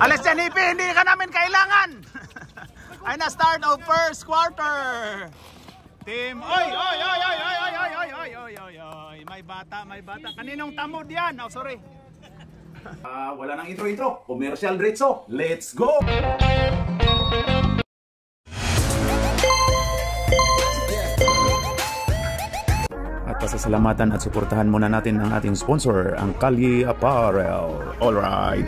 Alis dyan, Ipi, hindi ka namin kailangan. Ay na, start of first quarter. Team, oy, oy, oy, oy, oy, oy, oy, oy, oy, oy, oy, oy, may bata, may bata. Kaninong tamod yan? Oh, sorry. Wala nang intro-intro. Commercial diretso. Let's go! At pasasalamatan at suportahan muna natin ang ating sponsor, ang Kalye Apparel. Alright.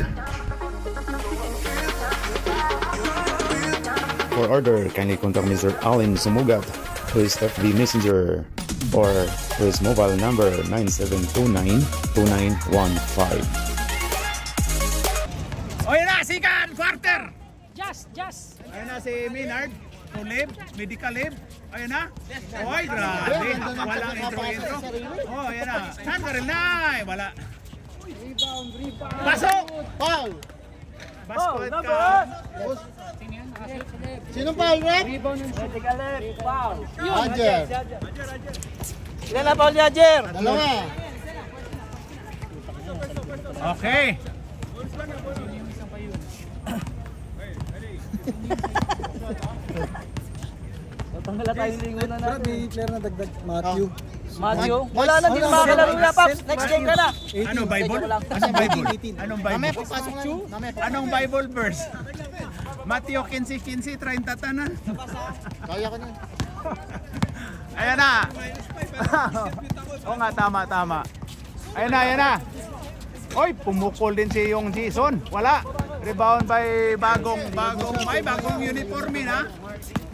For order, kindly contact Mr. Allen Sumugat, who is FB Messenger, or his mobile number 9729-2915. O yun na, sikan! Quarter! Just! Ayun na si Minard, Tulib, Medical Lib. Ayun na. Oy, grabe. Walang intro-intro. Oh, ayun na. Saan ka rin na? Wala. Rebound! Pasok! Foul! Basket ka. Sinong foul, rep? Rebound ng Medical Lib! Foul! Roger! Ilan na foul ni Roger? Dalawa! Okay. Tanggal na tayo lingon na natin. May player na dagdag, Matthew. Matthew? Wala na, hindi na makakalaro na, Paps. Next game ka na. Anong Bible? Anong Bible? Anong Mamaya Bible? papasok na. Anong Bible verse? Matthew 15:15, 30 tanan. Kaya ko na. Ayan na. Oo nga, tama. Ayan na. Oy, pumukol din si yung Jason. Wala. Rebound by bagong uniforme na.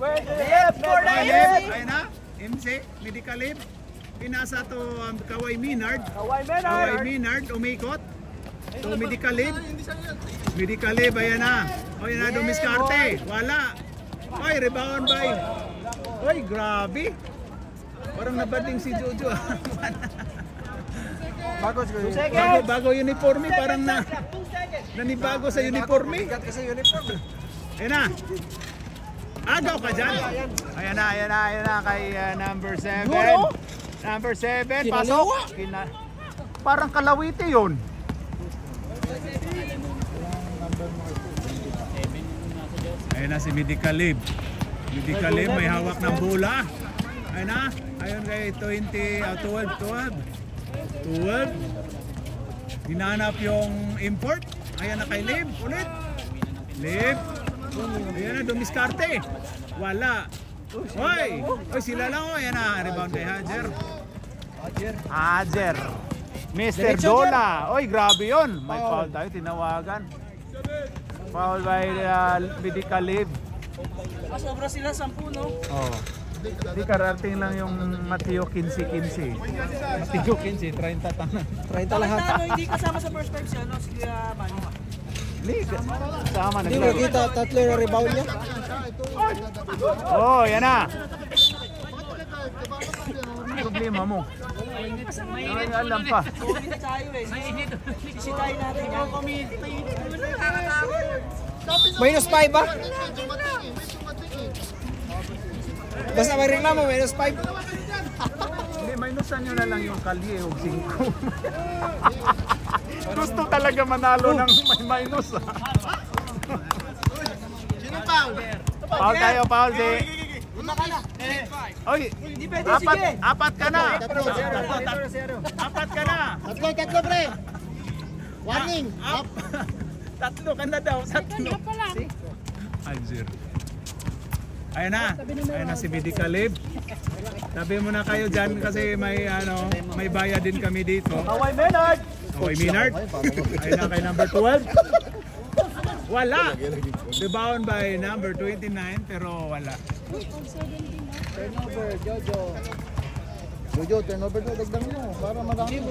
Ayan na. MC, Medical Lib. Pinasa to Kaway Minard. Kaway Minard, umikot. To Medical Lib. Medical Lib, ayan na. O yan na, dumiskarte. Wala. Oy, rebound by. Oy, grabe. Parang nabading si Jojo. Bago uniforme, parang nanibago sa uniforme. Ayan na. Agaw ka dyan. Ayan na kay number 7. Number 7, pasok. Parang Kalawite yun. Ayan na si Medical Lib. Medical Lib may hawak ng bola. Ayan na. Ayan kay 12. Hinanap yung import. Ayan na kay Lib. Ulit. Lib. Ayan na, dumiskarte. Wala. Oy, sila lang. Ayan na, rebound kay Hajer. Hajer. Mr. Dola. Oy, grabe yun. May foul tayo, tinawagan. Foul by Medical Lib. Sobra sila 10, no? Oh. Di karating lang yung Mateo 15-15. Mateo 15, 30 tanan. 30 lahat. Hindi kasama sa first 5 siya, no? Si Manny. Liga. Sama Hindi mo naglaro. kita tatlo yung rebound niya. Oh, yan na. Problema mo. Ay, alam pa. Sitayin natin yan. Minus 5 ba? Basta may reklamo, minus 5. Hindi, minusan nyo na lang yung Kalye o 5. Gusto talaga manalo ng may minus. Sino foul? Foul tayo, foul di. Oy, apat ka na. Apat ka na. Tatlo, pre. Warning. Tatlo ka na daw. Tatlo. Azir. Ayun na si Medical Lib. Tabi mo na kayo dyan kasi may bayad din kami dito. Kaway Menard! Kaway Minard. Ayun na kay number 12. Wala. Rebound by number 29 pero wala. Turnover, Jojo, turnover na dagdag mo para marami.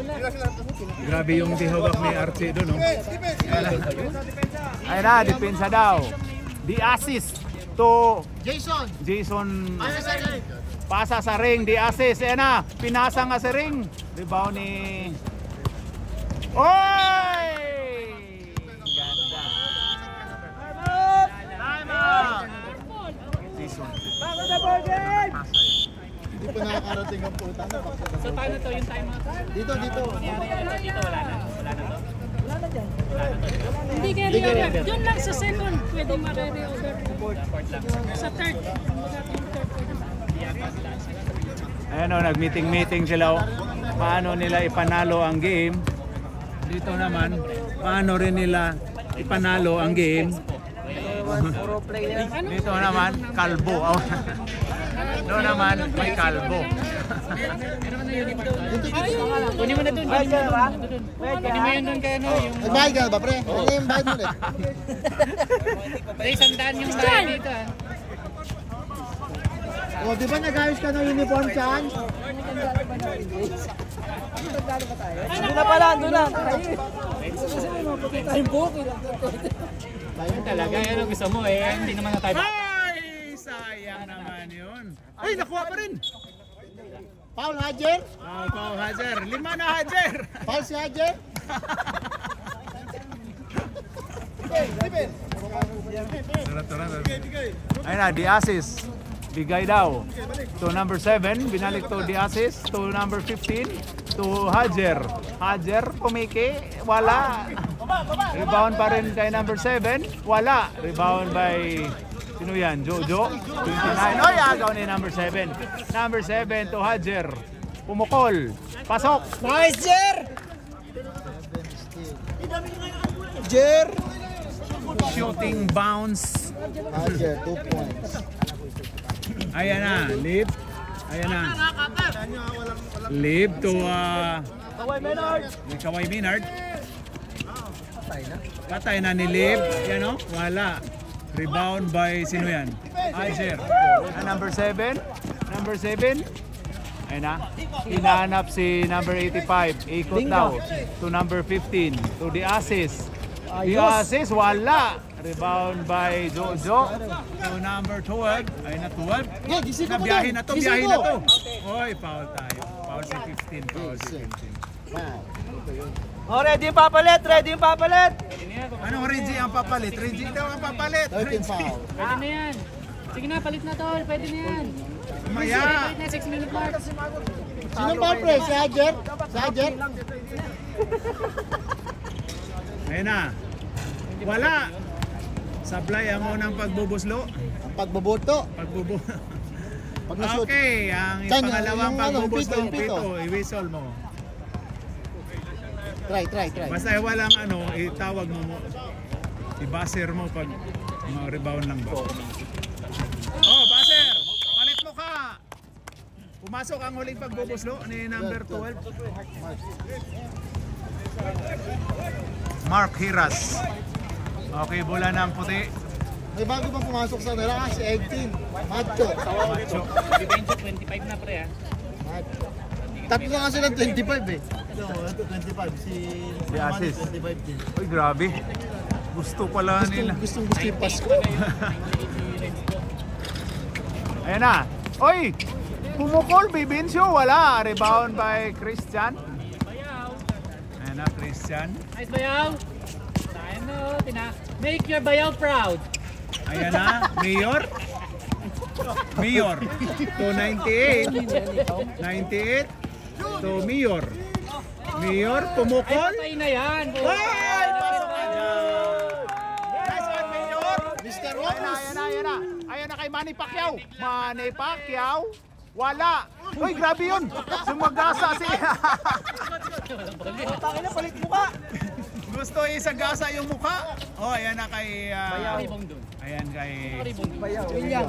Grabe yung dihawak ni Archie doon, no? Ayun na, depensa daw. The assist to Jason. Pasa sa ring, the assist. Ayan na, pinasa nga sa ring. Rebound ni... Oy! Ganda. Time out! Jason. Hindi pa nakakarating ang puta na. So paano to yung time out? Dito. Dito wala na. Wala na to? Wala na dyan. Hindi carry over. Doon lang sa second, pwede ma-carry over. Sa third. Ayan o, nag-meeting sila o. Paano nila ipanalo ang game. Dito naman, paano rin nila ipanalo ang game. Dito naman, kalbo. Doon naman, may kalbo. Kunin mo na doon. Kunin mo yun doon kaya no. Nagbayad ka na ba, pre? Ano yung bayad mo ulit? Ay, sandaan yung bahay dito. O, di ba nag-ayos ka ng uniform dyan? Doon na pala, doon na. Talaga, yan ang gusto mo eh. Hindi naman na tayo. Ay, sayang naman yun. Ay, nakuha pa rin. Paul Hajer? Oh, Paul Hajer. 5 na Hajer. Paul si Hajer? Ayun na, the assist. Bigay daw. To number 7, binalik to the assist. To number 15, to Hajer. Hajer, pumiki. Wala. Rebound pa rin kay number 7. Wala. Rebound by... Sino yan? Jojo. 29. Oy, agaw ni number 7. Number 7 to Hajer. Pumukol. Pasok. Nice, Jer! Jer! Shooting bounce. Hajer, 2 points. Ayan na. Lead. Ayan na. Lead to Kawhi Maynard. Patay na ni Lead. Yan o. Wala. Rebound by sino yan? Hajer. Number 7. Number 7. Ayun na. Hinahanap si number 85. Ikot daw. To number 15. To the assist. The assist. Wala. Rebound by Jojo. To number 12. Ayun na 12. Yeah, gising ko mo Nabiyahin doon. na to. Gising Biyahin ko. na to. Oy, foul tayo. Foul si 15. Foul si 15. Oh, ready yung papalit, ready yung papalit. Anong Reggie ang papalit? Reggie daw ang papalit. 13 foul. Pwede na yan. Sige na, palit na to. Pwede na yan. Maya. Palit na 6 minute mark. Sinong foul, pre? Si Hajer? Si Hajer? Ayun na. Wala. Supply ang unang pagbubuslo. Ang pagboboto. Pag na-shoot. Okay, ang Saan, pangalawang yung ano, pagbubuslo. yung pito. Pito, i-whistle mo. Try. Basta walang ano, itawag mo. I-buzzer mo pag ma-rebound lang ba. Oh, buzzer! Palit mo ka! Pumasok ang huling pagbubuslo ni number 12. Mark Hiras. Okay, bola ng puti. May bago bang pumasok sa nila? Si 18. Macho. Macho. 25 na pre ah. Macho. Tatlo na nga silang 25 eh. So, ito 25. Si assist. 25 din. Uy, grabe. Gusto pala nila. Gusto yung Pasko. Ayan na. Oy! Pumukol, Bibincio. Wala. Rebound by Christian. Ayan na, Christian. Nice bayaw. Tayo na oh. Make your bayaw proud. Ayan na, Mayor. Mayor. To 98. 98. To Mayor. Mayor, pumukol. Patay na yan. Ay! Pasok ka dyan. Nice one, Mayor. Mr. Ayan na, ayan na, ayan na. Ayan na kay Manny Pacquiao. Manny Pacquiao. Wala. Uy, grabe yun. Sumagasa si... Takin na, palit mo ka. Gusto isagasa yung mukha. Oh, ayan na kay... ayan kay... William.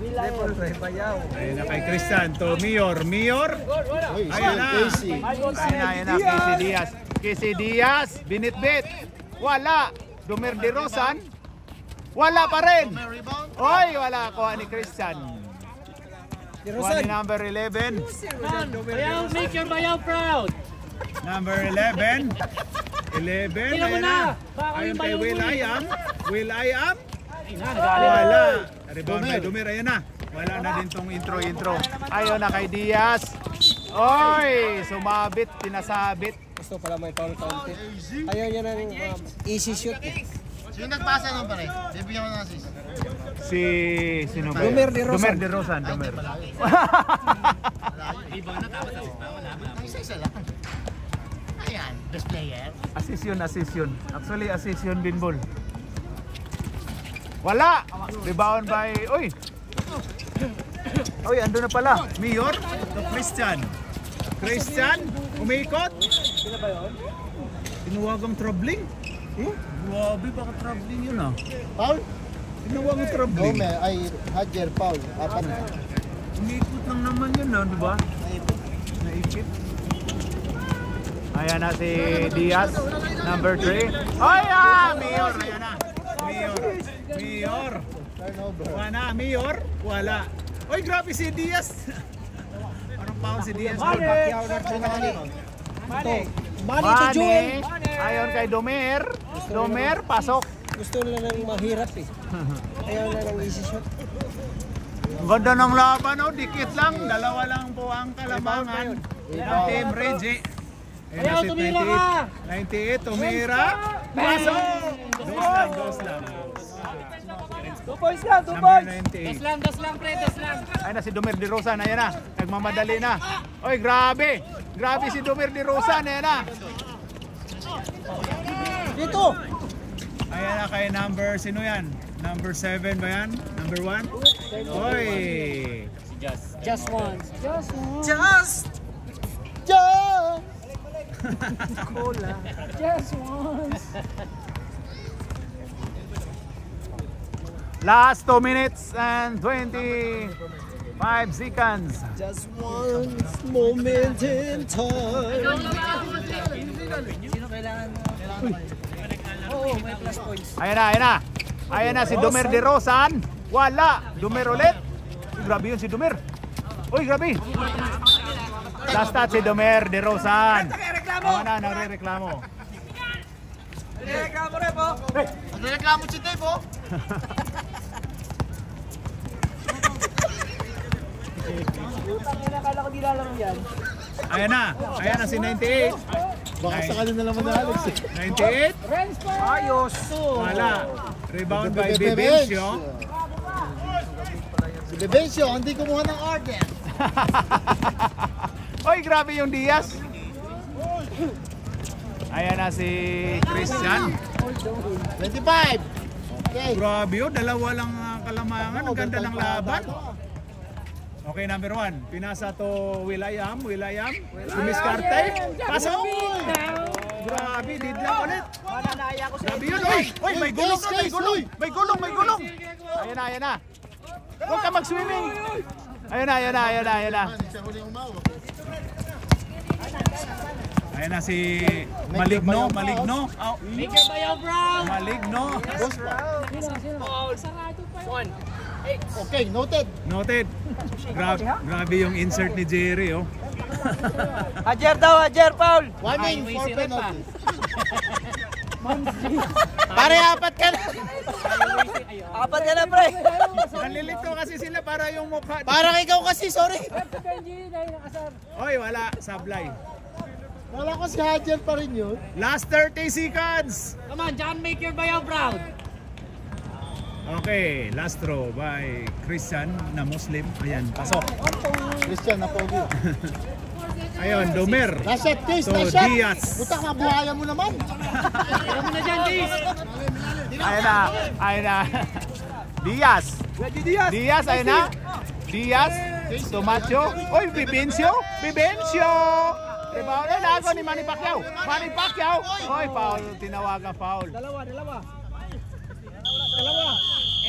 Ayan na kay Christian. To Mayor. Mayor. Uy, Ayan na. Casey. Ayan na, Casey Diaz. Casey Diaz. Binitbit. Wala. Dumerderosan. Wala pa rin. Oy, wala. Kuha ni Christian. Kuha ni number 11. Bayaw, make your bayaw proud. Number 11. 11. Tira mo Ayan na. na. Baka Ayun yung kay bayaw mo Will eh. Ayam. Will Ayam. Ay na, nagalit. Wala. Rebound by Dumir. Ayan na. Wala na din tong intro. Ayun na kay Diaz. Oy, sumabit, pinasabit. Gusto pala may foul counted. Ayaw niya ng easy shoot. Sino nagpasa nun pare? Bibigyan mo ng assist. Sino ba? Dumer de Rosan. Dumer de Rosan. Dumer. Isa lang. Ayan. Best player. Assist yun. Actually, assist yun, Binbol. Wala! Rebound by... Uy! Uy, ando na pala. Mayor to Christian. Christian, umikot. Tinuwagang troubling. Grabe, baka troubling yun ah. Foul? Tinuwagang troubling. Dome, ay Hajer, foul. Apat. Umikot lang naman yun ah, di ba? Naikit. Ayan na si Diaz, number 3. Ay Mayor! Ayan na. Mayor! Turnover. Wala, Mayor? Wala. Uy, grabe si Diaz! Parang foul si Diaz. Mali to Joel. Ayon kay Domer. Domer, pasok. Gusto nila nang mahirap eh. Ayaw na ng easy shot. Ang ganda ng laban, oh. Dikit lang. Dalawa lang po ang kalamangan ng Team Reggie. Ayaw, tumira ka! 98, tumira. Pasok! Dos lang. 2 points lang, 2 Number points. 98. Das lang, pre, das lang. Ay na si Domer de Rosan, ayan na. Nagmamadali na. Oy, grabe. Grabe si Domer de Rosan, ayan na. Dito. Ayan na kay number, sino yan? Number 7 ba yan? Number 1? Oy. Just once. Just! Cola. Just once. Last 2 minutes and 25 seconds. Just one moment in time. Sino kailangan mo? Oo, may plus points. Ayan na. Ayan na si Domer de Rosan. Wala. Domer ulit. Grabe yun si Domer. Uy, grabe. Last touch si Domer de Rosan. Ayan na, nagre-reklamo. Nagreklamo rin po. Nagreklamo si Dave, oh. Utang ina, kala ko di lalaro yan. Ayan na si 98. Baka sakali na naman na Alex. 98. Ayos. Wala. Rebound by Bibencio. Si Bebencio, hindi kumuha ng order. Oy, grabe yung Diaz. Ayan na si Christian. 25. Okay. Grabe yun, dalawa lang kalamangan. Ang ganda ng laban. Okay, number 1. Pinasa to Will.i.am. Kumiskarte. Pasok! Grabe, did lang ulit. Mananaya ko sa Grabe yun, oy! Oy, may gulong na, may gulong! Ayan na. Huwag ka mag-swimming. Ayan na. Siya huling umawak. Ayan na si Maligno. Oh, Maker Bayaw Brown. Maligno. Sarado pa yun. Okay, noted. Noted. Grabe yung insert ni Jerry, oh. Hajer daw, Hajer, Paul. Warning for penalty. Pare, apat ka na. Apat ka na, pre. Nalilito kasi sila para yung mukha. Parang ikaw kasi, sorry. Benji, dahil nakasar. Oy, wala. Sablay. Wala ko si Hajer pa rin yun. Last 30 seconds. Come on, John, make your Bayaw Brown. Okay, last throw by Christian na Muslim. Ayan, pasok. Christian na pogi. Ayun, Domer. Last shot, Chris. To Last shot. Diaz. Butak na buhaya mo naman. Tira mo na dyan, Diz. Ayun na. Diaz. Diaz, ayun na. Diaz. Tomacho. Oy, Bibencio. Rebound. Lago ni Manny Pacquiao. Oy, foul. Tinawagan foul. Dalawa.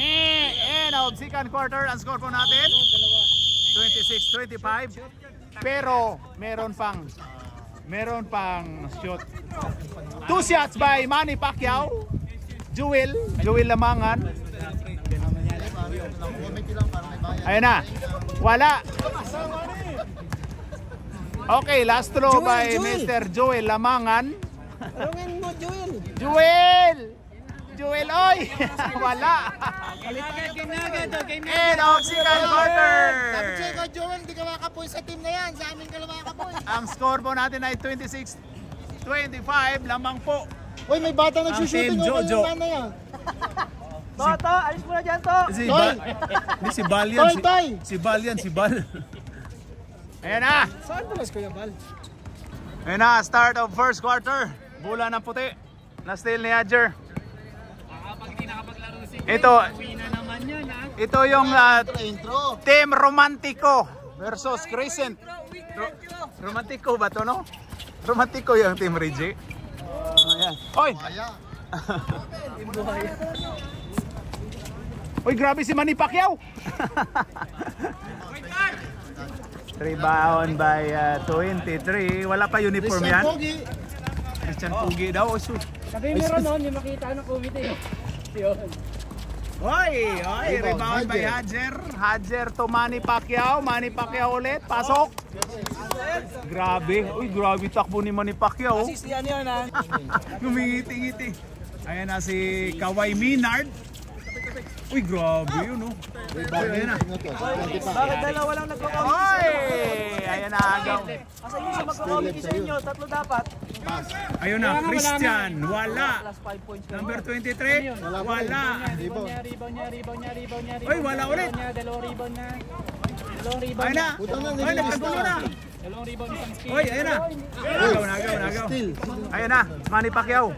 And of second quarter, ang score po natin 26-25. Pero meron pang shoot. 2 shots by Manny Pacquiao. Joel Lamangan. Ayun na. Wala. Okay, last throw by Mr. Joel Lamangan. Tarungin mo, Joel. Joel, oy! Wala! And of second quarter! Sabi ko sa'yo, Joel, hindi ka makapoy sa team na yan. Sa amin ka lang makapoy. Ang score po natin ay 26-25, lamang po. Uy, may batang nagsushooting Team over Jojo. yung man na yan. To, alis mo na dyan, to. Si Bal yan. Toy! Si Bal yan. Ayan na! Saan tulas ko yung bal? Ayun na, start of first quarter. Bola ng puti. Na steal ni Adger. Ito yung Team Romantico versus Crescent. Romantico ba to, no? Romantico yung Team Reggie. Ayan. Oy! Uy, grabe si Manny Pacquiao! Rebound by 23. Wala pa uniform yan. Christian Pugi daw. Sabi mo ron, yung makita ng committee. Yun. Oy, rebound by Hadjer. Hadjer to Manny Pacquiao. Manny Pacquiao ulit. Pasok. Grabe. Uy, grabe takbo ni Manny Pacquiao. Assist yan yun, ha? Ngumingiti-ngiti. Ayan na si Kawhi Minard. Uy, grabe yun, no? Ayan na. Bakit dalawa lang nagko-committee? Oy! Ayan na, agaw. Asa yung isa magko-committee sa inyo? Tatlo dapat. Ayun na, Christian. Wala. Plus 5 points. Number 23. Wala. Rebound niya. Uy, wala ulit. Dalawang rebound na. Dalawang rebound Ayun na. Ay, nagkagulo na. Dalawang rebound isang steal. Uy, ayun na. Nagaw. Ayun na, Manny Pacquiao.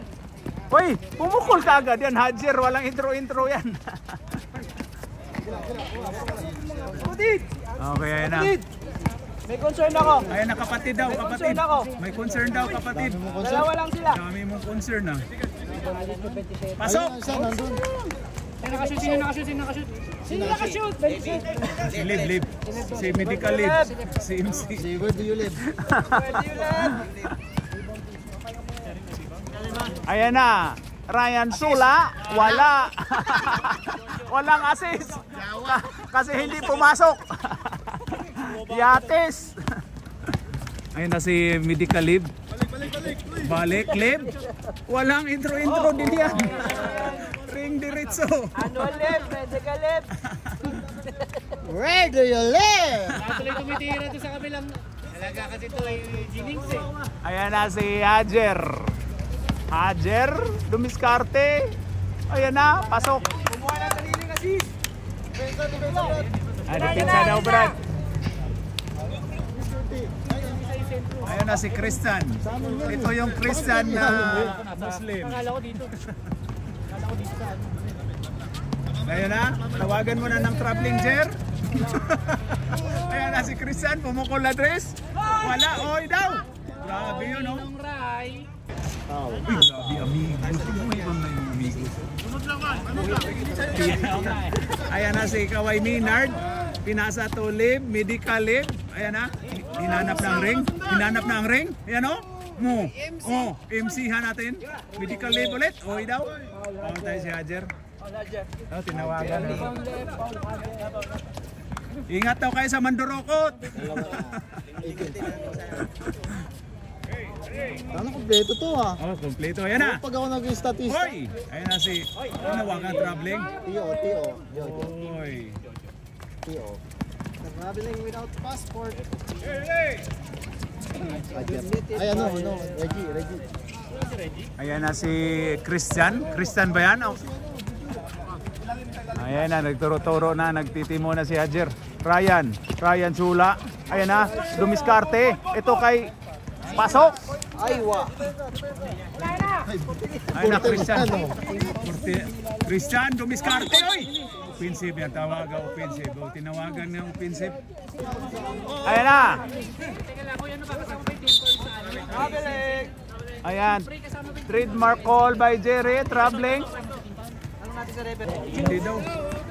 Uy, pumukol ka agad yan, Hadjer. Walang intro yan. Okay, ayun na. May concern ako. Ayun na, kapatid daw, kapatid. Concern ako. May concern daw, kapatid. Dalawa lang sila. Dami mong concern, na. Pasok! Sino nakashoot? Si Liv. Si Medical Liv. Si MC. Where do you live? Ayan na. Ryan Sula, wala. Walang assist. Kasi hindi pumasok. Yates. Ayun na si Medical Liv. Balik, Liv. Walang intro din yan. Ring diretso. Ano lip? Medical lip. Where do you live? Tuloy tumitira to sa kabilang. Talaga kasi ito ay Jinings eh. Ayan na si Hadjer. Hadjer, dumiskarte. Ayan na, pasok. Kumuha ng taliling assist. Ay, napinsa daw, Brad. Ayan na si Christian. Ito yung Christian na Muslim. Akala ko dito. Ayan na, tawagan mo na ng traveling chair. Ayan na si Christian, pumukol na dress. Wala, oy daw. Grabe yun, no? Uy, grabe, amigos. May mga amigos. Ayan na si Kawhi Minard. Pinasa to Liv, Medical Liv. Ayan na, hinanap ng ring. Ayan o. MC-han natin. Medical Liv ulit. Oy daw. Pawag tayo si Hadjer. Tinawagan. Ingat daw kayo sa Mandurokot. Ano kompleto to ha? Oh, kompleto. Ayan na. Pag ako nag-statista. Hoy! Ayan na si tinawagan traveling. Tio. Hoy. Tio. Traveling without passport. Hey! Ay ano, Reggie. Ayan na si Christian. Christian ba yan? Oh. Ayan na, nagturo-turo na, nagtitimo na si Hadjer. Ryan Sula. Ayan na, dumiskarte. Ito kay pasok. Aywa. Ayan na, Christian, dumiskarte. Oy! Offensive yan, tawagan offensive. O, tinawagan ng offensive. Ayan na. Ayan. Trademark call by Jerry, traveling. Hindi daw.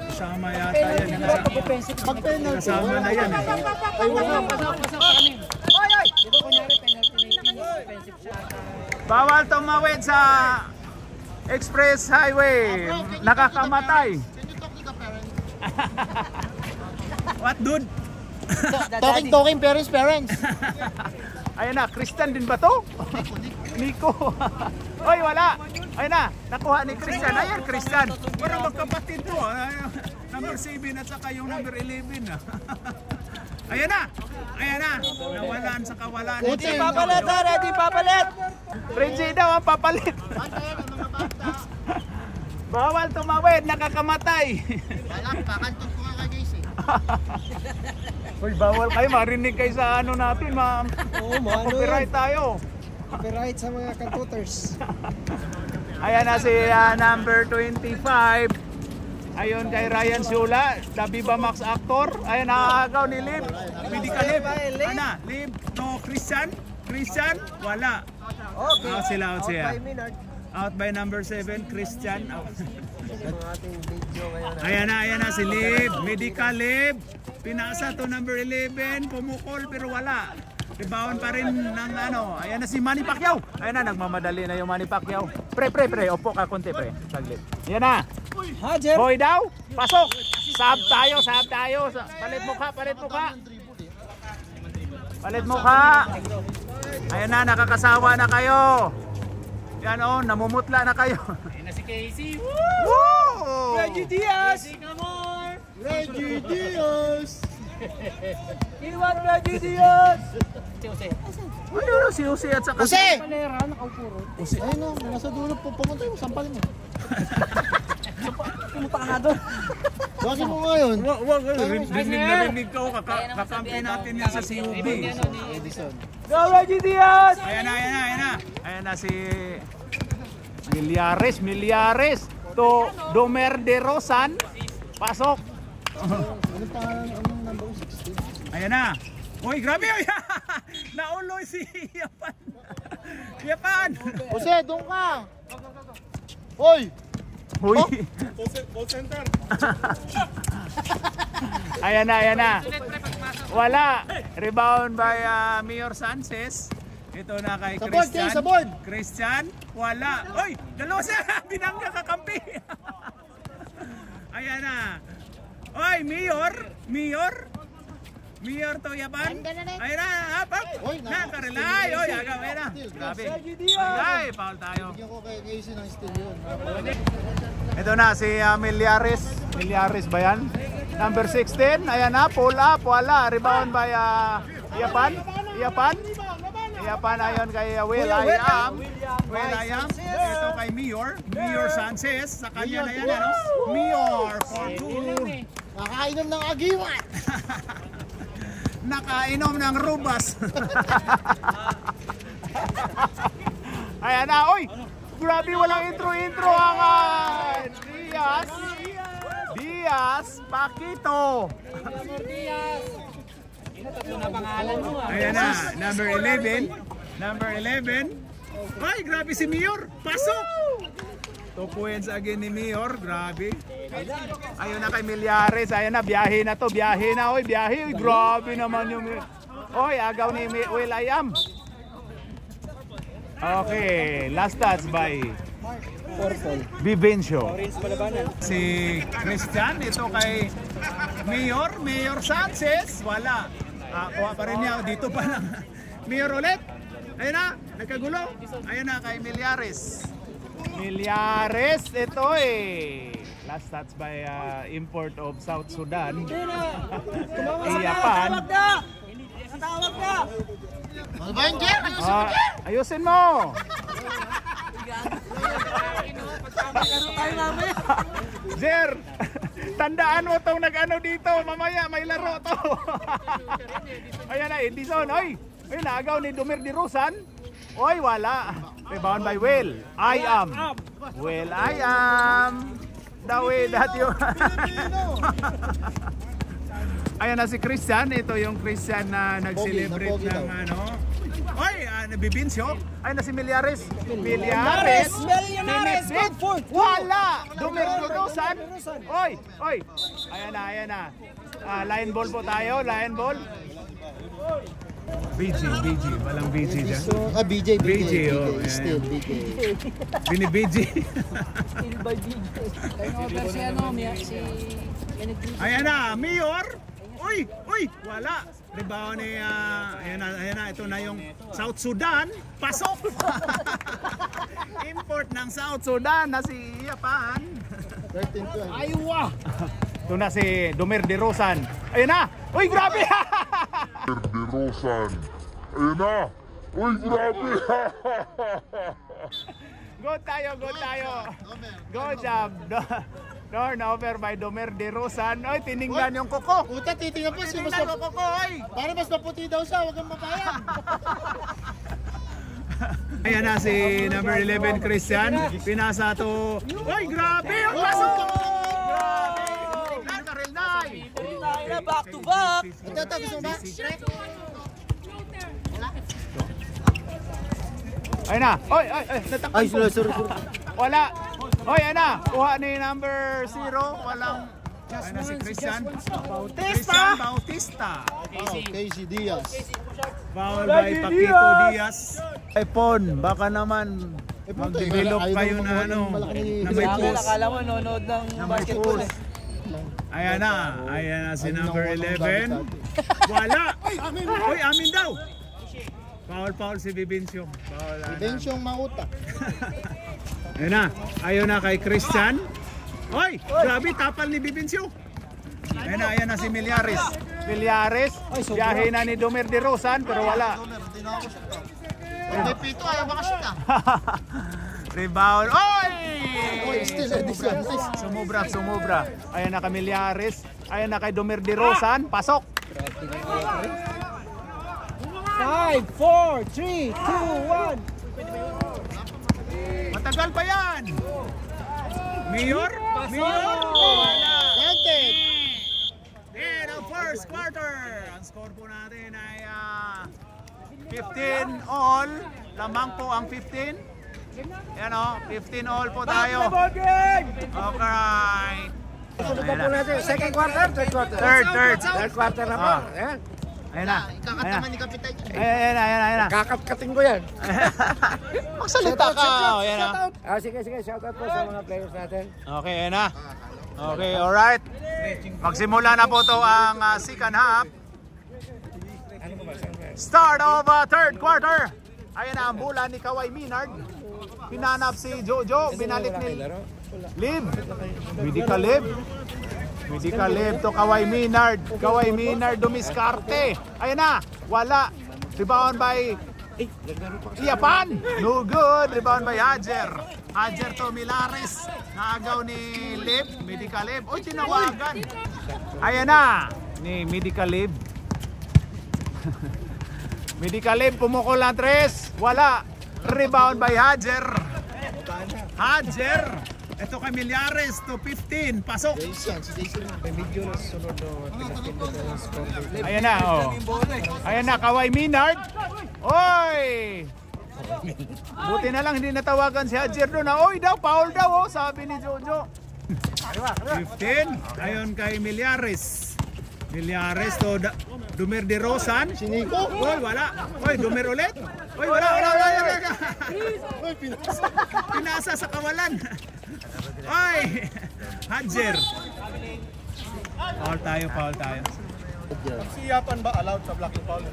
Kasama yata yan. Kasama na yan. Bawal tumawid sa Express Highway. Nakakamatay. What, dude? Talking parents. Ayun na, Christian din ba to? Nico. Oy, wala. Ayun na, nakuha ni Christian. Ayan, Christian. Parang magkapatid to. Number 7 at saka yung number 11. Ayan na. Nawalan sa kawalan. Ready papalit. Reggie daw ang papalit. Bawal tumawid, nakakamatay. Balak, pakantot ko nga kay JC. Uy, bawal kayo, marinig kayo sa ano natin, Oo, maano copyright tayo. Copyright sa mga computers. Ayan na si number 25. Ayun kay Ryan Sula, the Viva Max actor. Ayan, nakakagaw ni Liv. Pwede ka Liv. Ano, Liv? No, Christian? Christian? Wala. Okay. Out sila, out siya. Minard. Out by number 7, Christian. Out. Ang ating video ngayon. Ayan na si Liv. Medical Liv. Pinasa to number 11. Pumukol pero wala. Rebound pa rin ng ano. Ayan na si Manny Pacquiao. Ayan na, nagmamadali na yung Manny Pacquiao. Pre. Opo ka konti, pre. Saglit. Ayan na. Hajer. Boy daw. Pasok. Sab tayo. Palit mukha. Palit mukha. Ayan na, nakakasawa na kayo. Yan o, namumutla na kayo. Ayan na si Casey. Woo! Reggie Diaz. Casey, come on! Reggie Diaz. Iwan Reggie Diaz! Ayun si Jose at saka Jose! Palera, nakaupuro. Ayun na, nasa dulo po. Pumunta mo, sampalin mo. Pumunta ka nga doon. Bakit mo ngayon? Wag, rinig ko. Kakampi natin yan sa CUB. Go Reggie Diaz! Ayan na si Milyares. To Domer de Rosan. Pasok. Anong pangalan? Anong number 16? Ayan na. Uy, grabe yun. Nauloy si Yapan. Jose, doon ka! Hoy! Uy. Call center! Ayan na. Wala. Rebound by Mayor Sanchez. Ito na kay Sa board, Christian. sa board. Christian, wala. Uy, dalawa siya. Binangga kakampi. Ayan na. Uy, Mayor to Yapan. Ayan na, hapak. Uy, Nakarelay. Uy, agaw, ayan na. Grabe. Ay, foul tayo. Bigyan ko kay Casey ng steal yun. Ito na si Milyares ba yan? Number 16, ayan na, pull up, wala. Rebound by Yapan ayon kay Will I Am. Ito kay Mayor Sanchez. Sa kanya na yan, ano? Mayor for 2. Nakakainom ng agimat! Nakainom ng rubas. Ayan na, oy! Grabe, walang intro ang Diaz, Paquito. Ayan na, number 11. Ay, grabe si Mayor. Pasok! 2 points again ni Mayor. Grabe. Ayun na kay Milyares. Ayan na, biyahe na. Oy, biyahe. Oy, grabe naman yung... Oy, agaw ni Will I Am. Okay, last touch by Vivencio. Si Christian, ito kay Mayor Sanchez, wala. Kuha pa rin niya, dito pa lang. Mayor ulit. Ayun na, nagkagulo. Ayun na kay Milyares, ito last touch by import of South Sudan. Iyapan. Tawag na! Ano ba yun, Jer? Ayusin mo. Jer, tandaan mo tong nag-ano dito, mamaya may laro to. Ayan na, Edison, oy, nagaw ni Domer de Rosan. Oy, wala. Rebound by Will I Am. The way that you... Ayan na si Christian, ito yung Christian na nag-celebrate ng ano. Oy, Vivencio. Ayun na si Milyares. Milyares, good for wala. Domer de Rosan. Oy. Ayan na. Line ball po tayo, line ball. BG, walang BG dyan. BJ. Oh, Still, BJ. Bini-BG. Still by BJ. Kaya si Ayan na, Mayor. Uy, wala. Rebound ni, ayan na, ito na yung South Sudan. Pasok! Import ng South Sudan na si Yapan. 13-12. Aywa! Ito na si Domer de Rosan. Ayan na! Uy, grabe! De Rosan. Ayun na. Uy, grabe. Good tayo. Good job. Turnover by Domer de Rosan. Oy, tiningnan yung kuko. Puta, titingnan pa siya. Tiningnan yung kuko, oy. Para mas maputi daw siya, huwag kang mapayang. Ayan na si number 11 Christian. Pinasa to. Oy, grabe ang pasok. Grabe. Back to back. Ito, gusto mo ba? Ayun na. Oy, natakpan Ay, ko. sorry. Wala. Oy, ayun na. Kuha ni number 0. Walang. Ayun na si Christian. Christian Bautista. Casey Diaz. Foul by Paquito Diaz. iPhone, baka naman mag-develop kayo na ano, na may post. Akala mo nanonood ng basketball eh. Ayan na si number 11. Wala! Uy, amin daw! Foul si Vivencio. Bensyong Mauta. Ayun na kay Christian. Oy, grabe tapal ni Vivencio. Ayan na si Millares. Biyahe na ni Domer de Rosan pero wala. May pito, ayaw baka siya. Rebound. Oy! Still, Sumobra. Ayan na kay Millares. Ayan na kay Domer de Rosan. Pasok. 5, 4, 3, 2, 1. Matagal pa yan. Mayor? Wala. Planted. And ang first quarter. Ang score po natin ay 15 all. Lamang po ang 15. Yan o, 15 all po tayo. Okay. Sunod po natin. Second quarter, third quarter. Third quarter na po. Ayan. Ayan na. Kakataman ni Kapitan. Ayan na. Kakatkating ko yan. Magsalita ka. Ayan na. Sige. Shoutout po sa mga players natin. Okay, ayan na. Okay, alright. Magsimula na po to ang second half. Start of third quarter. Ayan na ang bola ni Kawhi Minard. Hinanap si Jojo. Binalik ni Liv. Medical Liv to Kawhi Minard. Kawhi Minard dumiskarte. Ayan na. Wala. Rebound by Iapan. No good. Rebound by Hajer. Hajer to Millares. Naagaw ni Liv. Medical Liv. Uy, tinawagan. Ayan na. Ni Medical Liv. Medical Liv pumukol ng 3. Wala. Rebound by Hajer. Ito kay Millares to 15. Pasok. Ayan na, oh. Ayan na, Kawhi Minard. Oy! Buti na lang hindi natawagan si Hajer doon. Oy daw, foul daw, oh, sabi ni Jojo. 15. Ayon kay Millares. Millares to Domer de Rosan. Si Nico. Oy, wala. Oy, Domer ulit. Oy, wala. Uy, Pinasa sa kawalan. Oy! Hajer. Foul tayo. Si Yapan ba allowed sa blocking foul?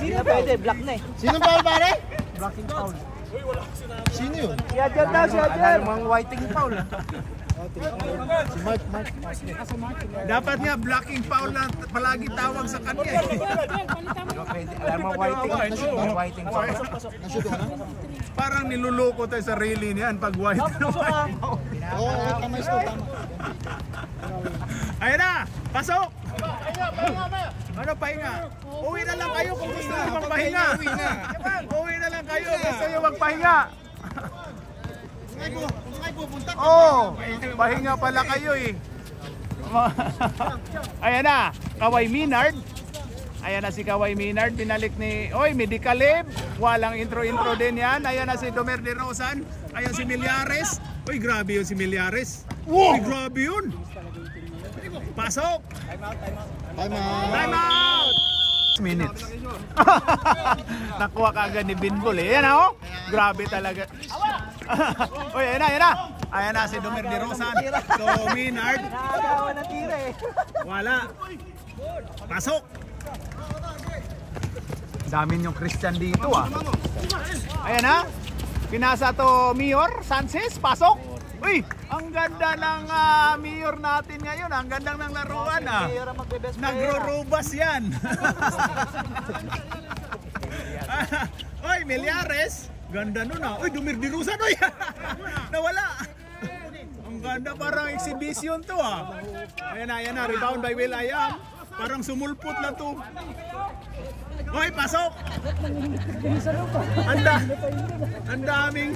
Sino pwede? Black na eh. Sino ba pare? Blocking foul. Sino yun? Si Adjan daw, si Adjan. Alam mong whiting foul. Si Mark. Dapat nga blocking foul na palagi tawag sa kanya. Alam mong whiting foul. Nashoot ka na? Parang niluloko tayo sa sarili niyan pag white. Oo, tama ito, tama. Ayun na! Pasok! Ano pahinga? Uwi na lang kayo kung gusto nyo magpahinga. Uwi na lang kayo kung gusto nyo magpahinga. Oh, pahinga pala kayo eh. Ayan na, Kawhi Minard. Ayan na si Kawhi Minard, binalik ni Medical Liv. Walang intro din yan. Ayan na si Domer de Rosan. Ayan si Millares. Uy, grabe yun si Millares. Uy, grabe yun. Pasok. Time out. Minutes. Nakuha ka agad ni Binbol eh. Ayan na, oh. Grabe talaga. Uy, ayan na. Ayan na si Domer de Rosan. So, Minard. Wala. Pasok. Dami yung Christian dito ah. Ayan na. Pinasa to Mayor Sanchez. Pasok. Uy, ang ganda ng Mayor natin ngayon. Ang ganda ng laruan ah. Nagro-robas yan. Uy, Millares. Ganda nun ah. Uy, Domer de Rosan. Uy, nawala. Ang ganda, parang exhibition to ah. Ayan na, rebound by Will Ayam. Parang sumulpot na to. Hoy, pasok! Ang daming.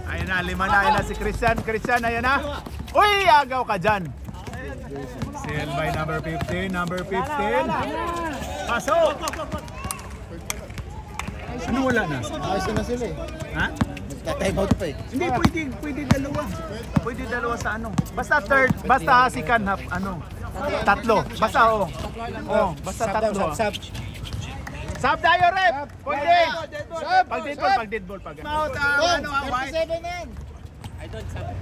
Ayan na, 5 na. Ayan na si Christian. Christian, ayan na. Uy, agaw ka dyan. Sale by number 15. Number 15. Pasok! Ano wala na? Ayos na sila eh. Ha? Magta-time out pa eh. Hindi, pwede dalawa. Pwede dalawa sa ano. Basta third, basta second half, ano. Tatlo. Basta basta tatlo. Sub tayo, rep! Pwede! Pag dead ball. Out, ano, away. 37 na yan.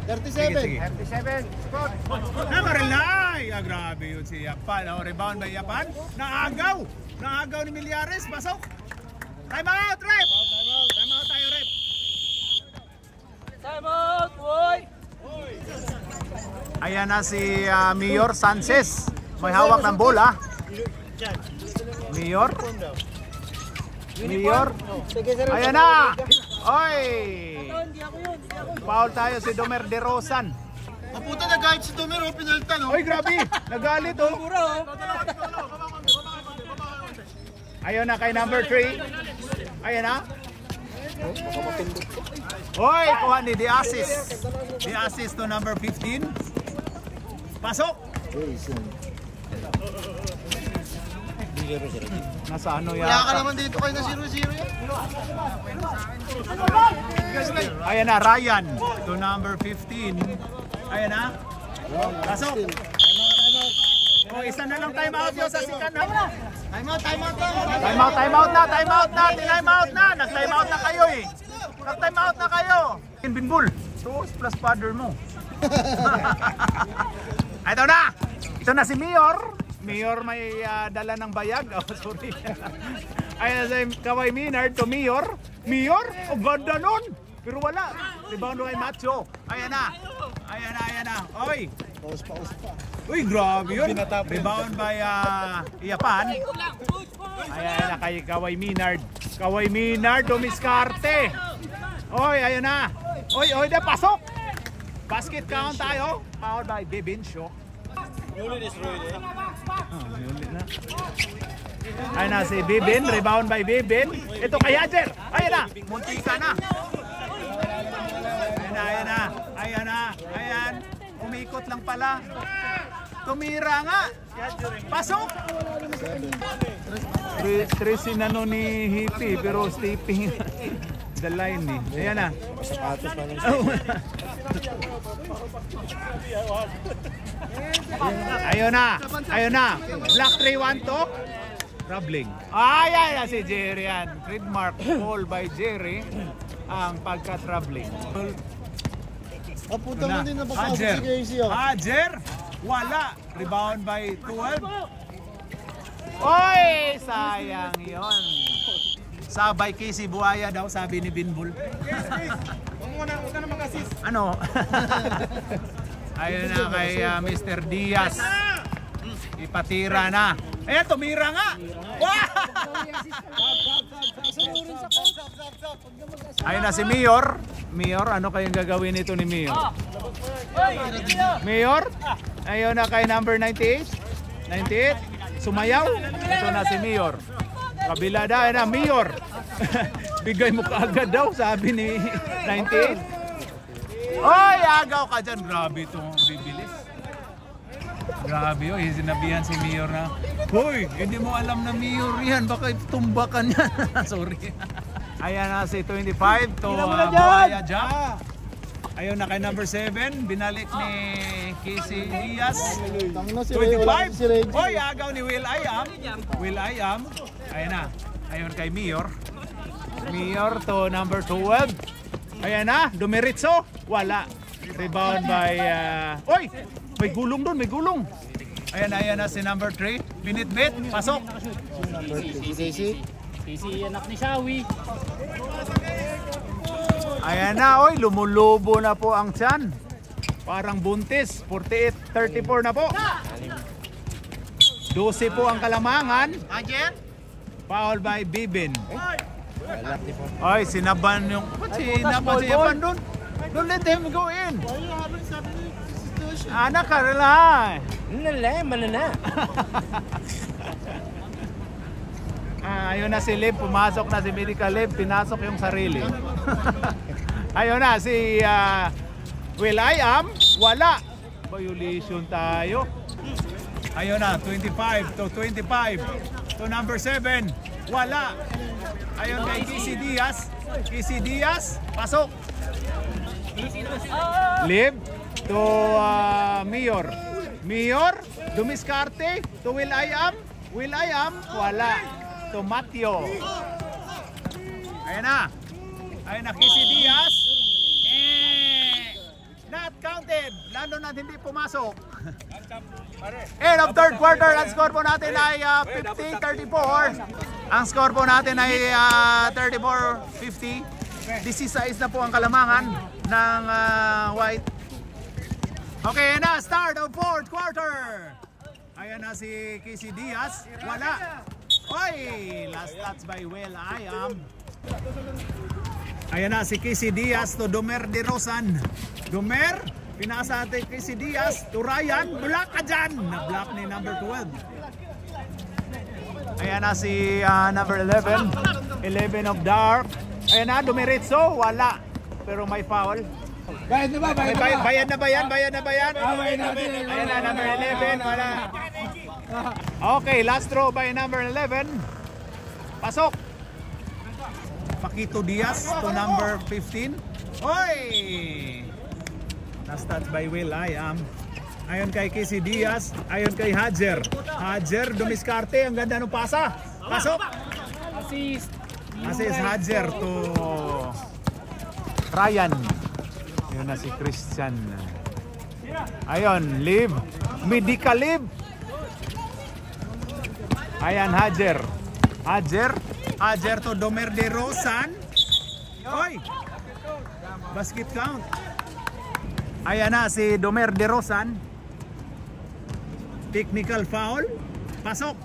37. Sige. 37. Spot. Nakarelay! Grabe yun si Yapan. Rebound by Yapan. Naagaw ni Milyares. Pasok. Time out, rep! Time out tayo, rep. Time out, boy! Ayan na si Mayor Sanchez. May hawak ng bola. Mayor. Ayan na! Oy! Foul tayo si Domer De Rosan. Maputa na kahit si Tomero, pinalta no? Oy, grabe! Nagalit oh! Ayun na kay number 3. Ayan na. Oy, kuha ni The Assist. The Assist to number 15. Pasok! Nasa ano yan? Wala ka naman dito kayo na 0-0 yan. Ayan na, Ryan to number 15. Ayan na. Pasok! O, isa na lang time out yun sa sikan na. Time out lang. Time out na. Nag-time out na kayo eh. Nag-time out na kayo. Binbul, tuos plus father mo. Ito na si Mayor. Mayor may dala ng bayag. Oh, sorry. Ayan na si Kawhi Minard to Mayor. Mayor? Oh, ganda nun. Pero wala. Rebound kay Macho. Ayan na. Oy. Paus pa. Uy, grabe yun. Rebound by Iapan. Ayan na kay Kawhi Minard. Kawhi Minard dumiskarte. Oy, ayun na. Oy, pasok. Basket count tayo. Powered by Bibin Show. Yulit na. Ayun na si Bibin. Rebound by Bibin. Ito kay Ajer. Ayun na. Muntika na. Ayan. Umikot lang pala. Tumira nga. Pasok. Tres sinano ni Hippie pero stepping the line eh. Ayan na. Sapatos pa lang. Ayun na. Black 3-1 to. Troubling. Ayan na si Jerry yan. Trademark call by Jerry ang pagka-troubling. Puta mo din napasabot si Casey oh. Hajer! Wala! Rebound by 12. Oy! Sayang yon. Sabay Casey Buaya daw, sabi ni Binbul. Huwag ka na mag-assist. Ano? Ayun na kay Mr. Diaz. Ipatira na. Ayan, tumira nga! Wow! Ayun na si Mayor. Mayor, ano kayong gagawin nito ni Mayor? Mayor? Ayun na kay number 98. 98. Sumayaw. Ito na si Mayor. Kabila na, ayun na, Mayor. Bigay mo kaagad daw, sabi ni 98. Oy, agaw ka dyan. Grabe itong bibilis. Grabe yun, sinabihan si Mayor na, hoy, hindi mo alam na Mayor yan, baka tumbakan yan. Sorry. Ayan na si 25 to Buaya Jack. Ayun na kay number 7, binalik ni Casey Diaz. 25. Hoy, agaw ni Will Ayam. Ayan na. Ayun kay Mayor. Mayor to number 12. Ayan na, dumiritso. Wala. Rebound by Oy! May gulong doon, may gulong. Ayan na si number 3. Binitbit, pasok. Si anak ni Shawi. Ayan na, oy, lumulubo na po ang tiyan. Parang buntis, 48-34 na po. 12 po ang kalamangan. Foul by Bibin. Oy, sinaban yung... Ba't sinaban si Yapan doon? Don't let him go in. Anak ka lang. Manana. Ayun na si Liv, pumasok na si Medical Liv, pinasok yung sarili. Ayun na si Will I Am, wala. Violation tayo. Ayun na, 25 to 25 to number 7, wala. Ayun kay Kissy Diaz, pasok. Liv to Mayor, dumiskarte to Will I Am, wala. To Mateo. Ayun na Kissy Diaz. Not counted. Lalo na hindi pumasok. End of third quarter, ang score po natin ay 50-34. Ang score po natin ay 34-50. 16 na po ang kalamangan ng White. Okay na, start of fourth quarter. Ayan na si Kissy Diaz. Wala. Oy, last touch by Will I Am. Ayan na si Kissy Diaz to Domer De Rosan. Domer, pinasa natin Kissy Diaz to Ryan. Block ka dyan. Na-block ni number 12. Ayan na si number 11. 11 of Dark. Ayan na, Dumiritso. Wala. Pero may foul. Bayad na ba? Bayad na ba yan? Ayan na, number 11. Wala. Okay, last throw by number 11. Pasok. Paquito Diaz to number 15. Oy! Last touch by Will I Am. Ayon kay Kissy Diaz. Ayon kay Hadjer. Hadjer, dumiskarte. Ang ganda ng pasa. Pasok. Assist Hadjer to Ryan. Yun na si Christian. Ayon, Liv. Medical Liv. Ayan, Hadjer to Domer De Rosan. Oy! Basket count. Ayan na si Domer De Rosan. Technical foul. Pasok.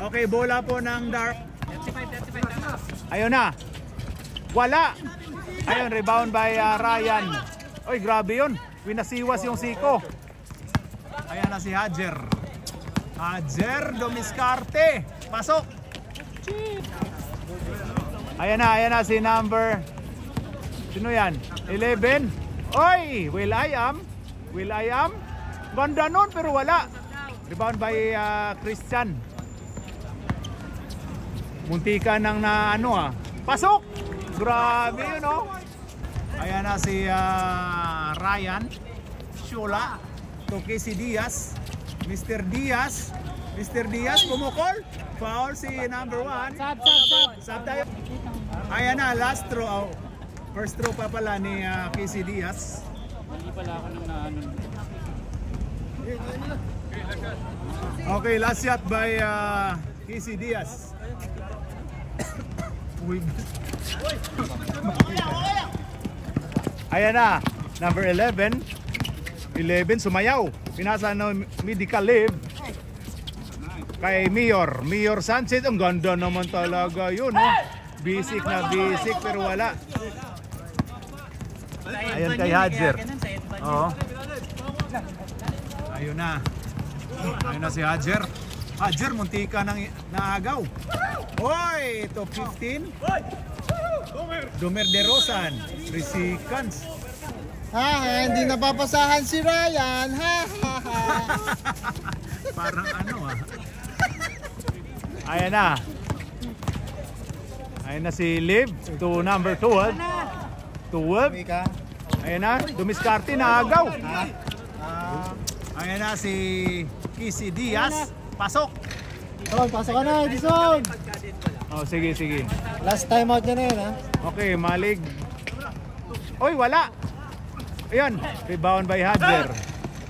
Okay, bola po ng Dark. Ayun na. Wala. Ayun, rebound by Ryan. Oy, grabe yun. Winasiwas yung siko. Ayan na si Hadjer. Hadjer, dumiskarte. Pasok. Ayan na si number. Sino yan? 11. Oy, Will I Am. Ganda nun pero wala. Rebound by Christian. Muntika nang na ano Pasok. Grabe yun Ayan na si Ryan. Shula. To Kissy Diaz. Mr. Diaz pumukol. Foul si number 1. Sab tayo. Ayan na, last throw. First throw pa pala ni Kissy Diaz. Hindi pala ako nang naano. Okay, last shot by Kissy Diaz. Ayan na, number 11. 11 sumayaw. Pinasa na Medical Live kay Mayor Sanchez. Ang ganda naman talaga yun Basic na basic pero wala. Ayan kay Hadjer. Ayun na si Hadjer. Muntika ng naagaw. Oy, top 15. Domer De Rosan. 3 seconds. Hindi napapasahan si Ryan. Parang Ayan na. Ayan na si Liv to number 12. 12. Ayan na, dumiskarte na agaw. Ayan na si Kissy Diaz. Pasok. Pasok ka na, Edison. Sige. Last time out niya na yun Okay, Malig. Oy, wala. Ayan, rebound by Hadjer.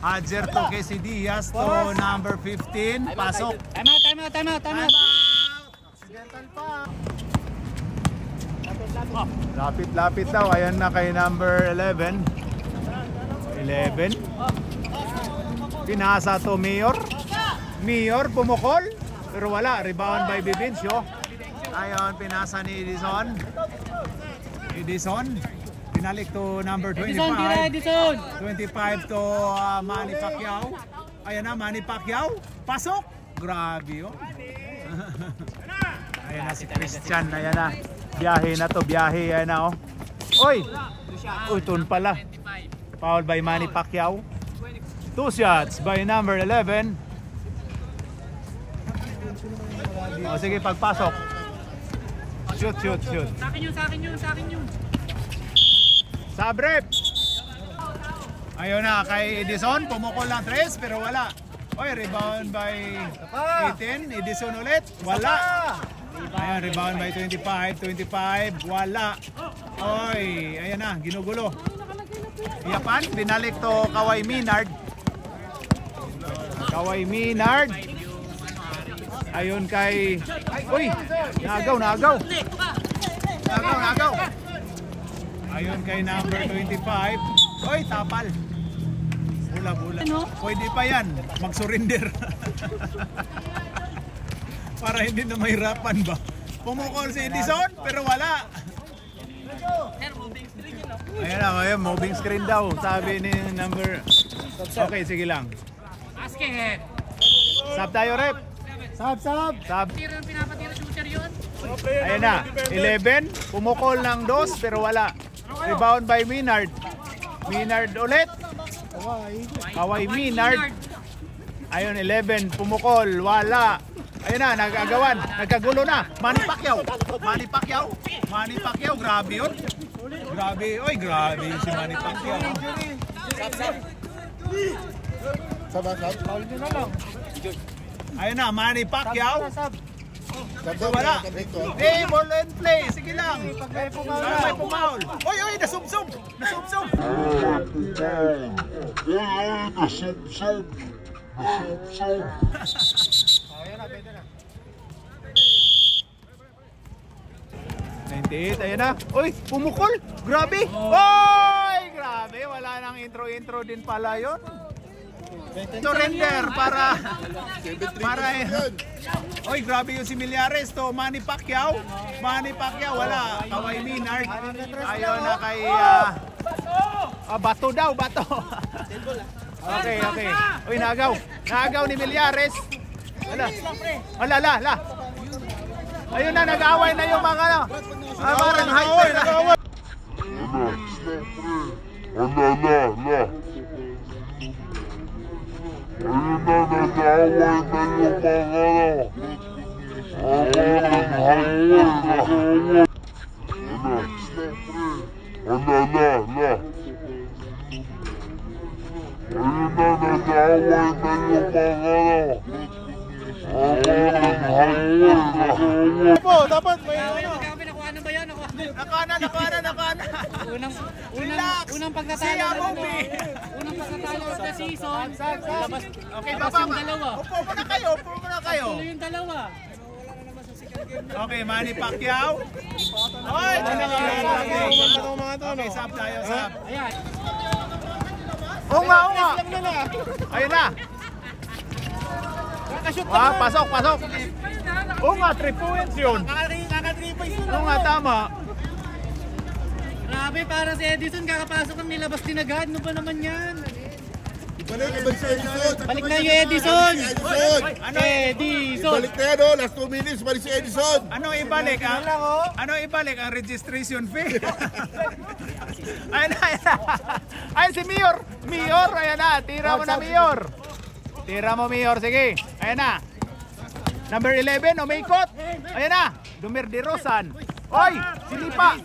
Hadjer to Kissy Diaz to number 15. Pasok. Time out. Accidental pa. Lapit daw. Ayan na kay number 11. Pinasa to Mayor pumukol. Pero wala. Rebound by Vivencio. Ayon, pinasa ni Edison. Binalik to number Edison, tira 25. Edison. 25 to Manny Pacquiao. Ayan na, Manny Pacquiao. Pasok! Grabe yun. Ayan na si Christian. Ayan na. Biyahe na to, biyahe. Ayan na, oh. Oy! Uy, tun pala. Foul by Manny Pacquiao. 2 shots by number 11. O sige, pagpasok. Shoot, shoot, shoot. Sa akin yun, sa akin yun, sa akin yun. Sabrep! Ayun na, kay Edison, pumukol ng 3 pero wala. Oy, rebound by 18, Edison ulit, wala. Ayan, rebound by 25, wala. Oy, ayan na, ginugulo. Yapan, binalik to Kawhi Minard. Kawhi Minard. Ayun kay... Uy, nagaw. Nagaw. Ayun kay number 25. Oy, tapal. Bula. Pwede pa yan. Mag-surrender. Para hindi na mahirapan ba. Pumukol si Edison, pero wala. Ayan na, ayun, moving screen daw. Sabi ni number... Okay, sige lang. Basket. Sab tayo, rep. Sab. Tira ng pinapatira shooter yun. Ayan na, 11. Pumukol ng 2, pero wala. Rebound by Minard. Minard ulit. Kawhi Minard. Ayun, 11. Pumukol. Wala. Ayun na, nagagawan. Nagkagulo na. Manny Pacquiao. Grabe yun. Grabe. Oy, grabe yun si Manny Pacquiao. Sab. Ayun na, Manny Pacquiao. Sab. Wala. Hey, ball and play. Sige lang. May pumaul. Oy, nasubsob. Nasubsob. 98, ayan na. Uy, pumukol. Grabe. Oy, grabe. Wala nang intro din pala yun. Surrender para Oy, grabe yung si Millares to Manny Pacquiao. Wala. Kawhi Minard. Ayun na kay bato daw. Okay. Uy, nagaw ni Millares. Ala. Ayun na, nag-away na yung mga parang hyper. Dapat may Nakuha na ba yan? Nakana. Unang pagtatalo. Unang pagtatalo sa season. Okay, Tapos baba. yung dalawa. Upo muna kayo. Tuloy yung dalawa. Okay, Manny Pacquiao. Oy, okay, sab tayo. Ayan. Oo nga. Ayun na. Pasok. Oo nga, 3 points yun. Oo nga, tama. Grabe, para si Edison kakapasok ang nilabas din agad. Ano ba naman yan? Balik na yung Edison. Balik na yan, last 2 minutes, balik si Edison. Ano ibalik ang registration fee? Ayun na. Ayun si Mayor, ayan na. Tira mo na, Mayor. Sige. Ayan na. Number 11, umikot. Ayan na. Dumir de Rosan. Oy, silipa.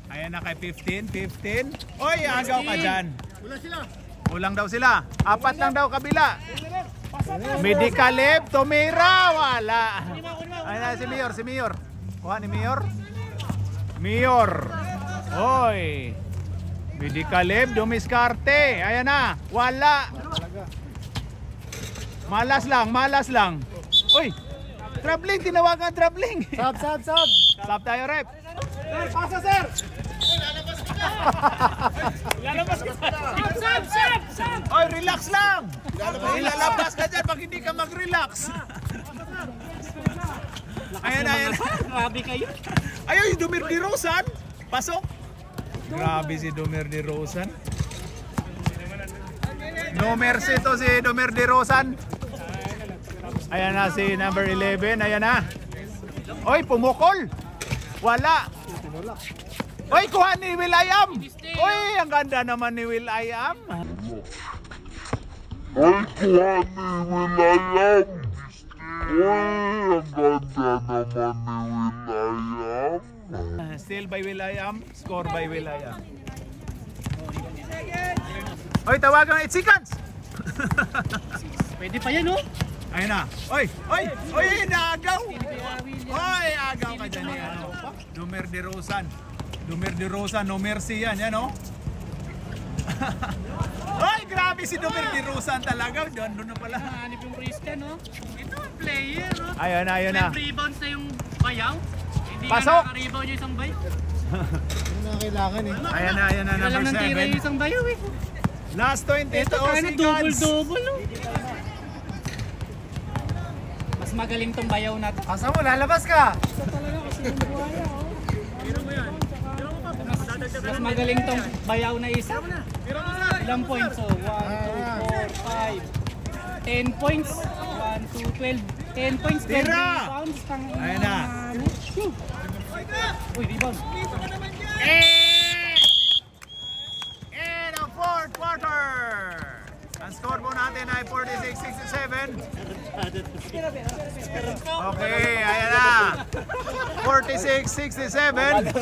Ayan na kay 15. Oy, agaw ka dyan. Kulang daw sila. 4 lang daw kabila. Medicaleb, tumira. Wala. Ayan na si Mayor. Kuha ni Mayor. Oy. Medicaleb, dumiskarte. Ayan na. Wala. Malas lang. Uy, traveling, tinawagan traveling. Sab. Sab tayo, rep. Pasa, sir. Sab! Oy, relax lang. Ilalabas ka dyan pag hindi ka mag-relax. Ayan. Grabe kayo. Ayun, yung Dumir de Rosan. Pasok. Grabe si Domer de Rosan. No mercy to si Domer de Rosan. Ayan na si number 11. Ayan na. Oy, pumukol. Wala. Oy, kuha ni Will I Am. Oy, ang ganda naman ni Will I Am. Ay, kuha ni Will.i.am. Uy, ang ganda naman ni Will.i.am. Still by Will I Am. Score by Will I Am. Oy, tawagan 8 seconds. Pwede pa yan, oh. Ayun na. Oy, oy, oy, naagaw. Oy, agaw ka dyan eh. Ano? Domer de Rosan. Domer de Rosan, no mercy yan. Yan, oh. Oy, grabe si Domer de Rosan talaga. Doon na pala. Hanip yung Christian, oh. Ito ang player, oh. Ayun na, ayun na. 12 rebounds na yung bayaw. Hindi Pasok! nga naka-rebound yung isang bayaw. Yun ang kailangan eh. Ayan na, Wala number lang ng tira yung 7. isang bayaw, eh. Last 22 Ito ka na, seconds. double-double, oh. Mas magaling tong bayaw na to. Asa mo, lalabas ka! Mas magaling tong bayaw na isa. Ilang points? So, 1, 2, 4, 5. 10 points. 1, 2, 12. 10 points, 12 Tira! rebounds. Ayan na. Uy, rebound. In the fourth quarter. Ang score po natin ay 46-67. Okay, ayan na. 46-67.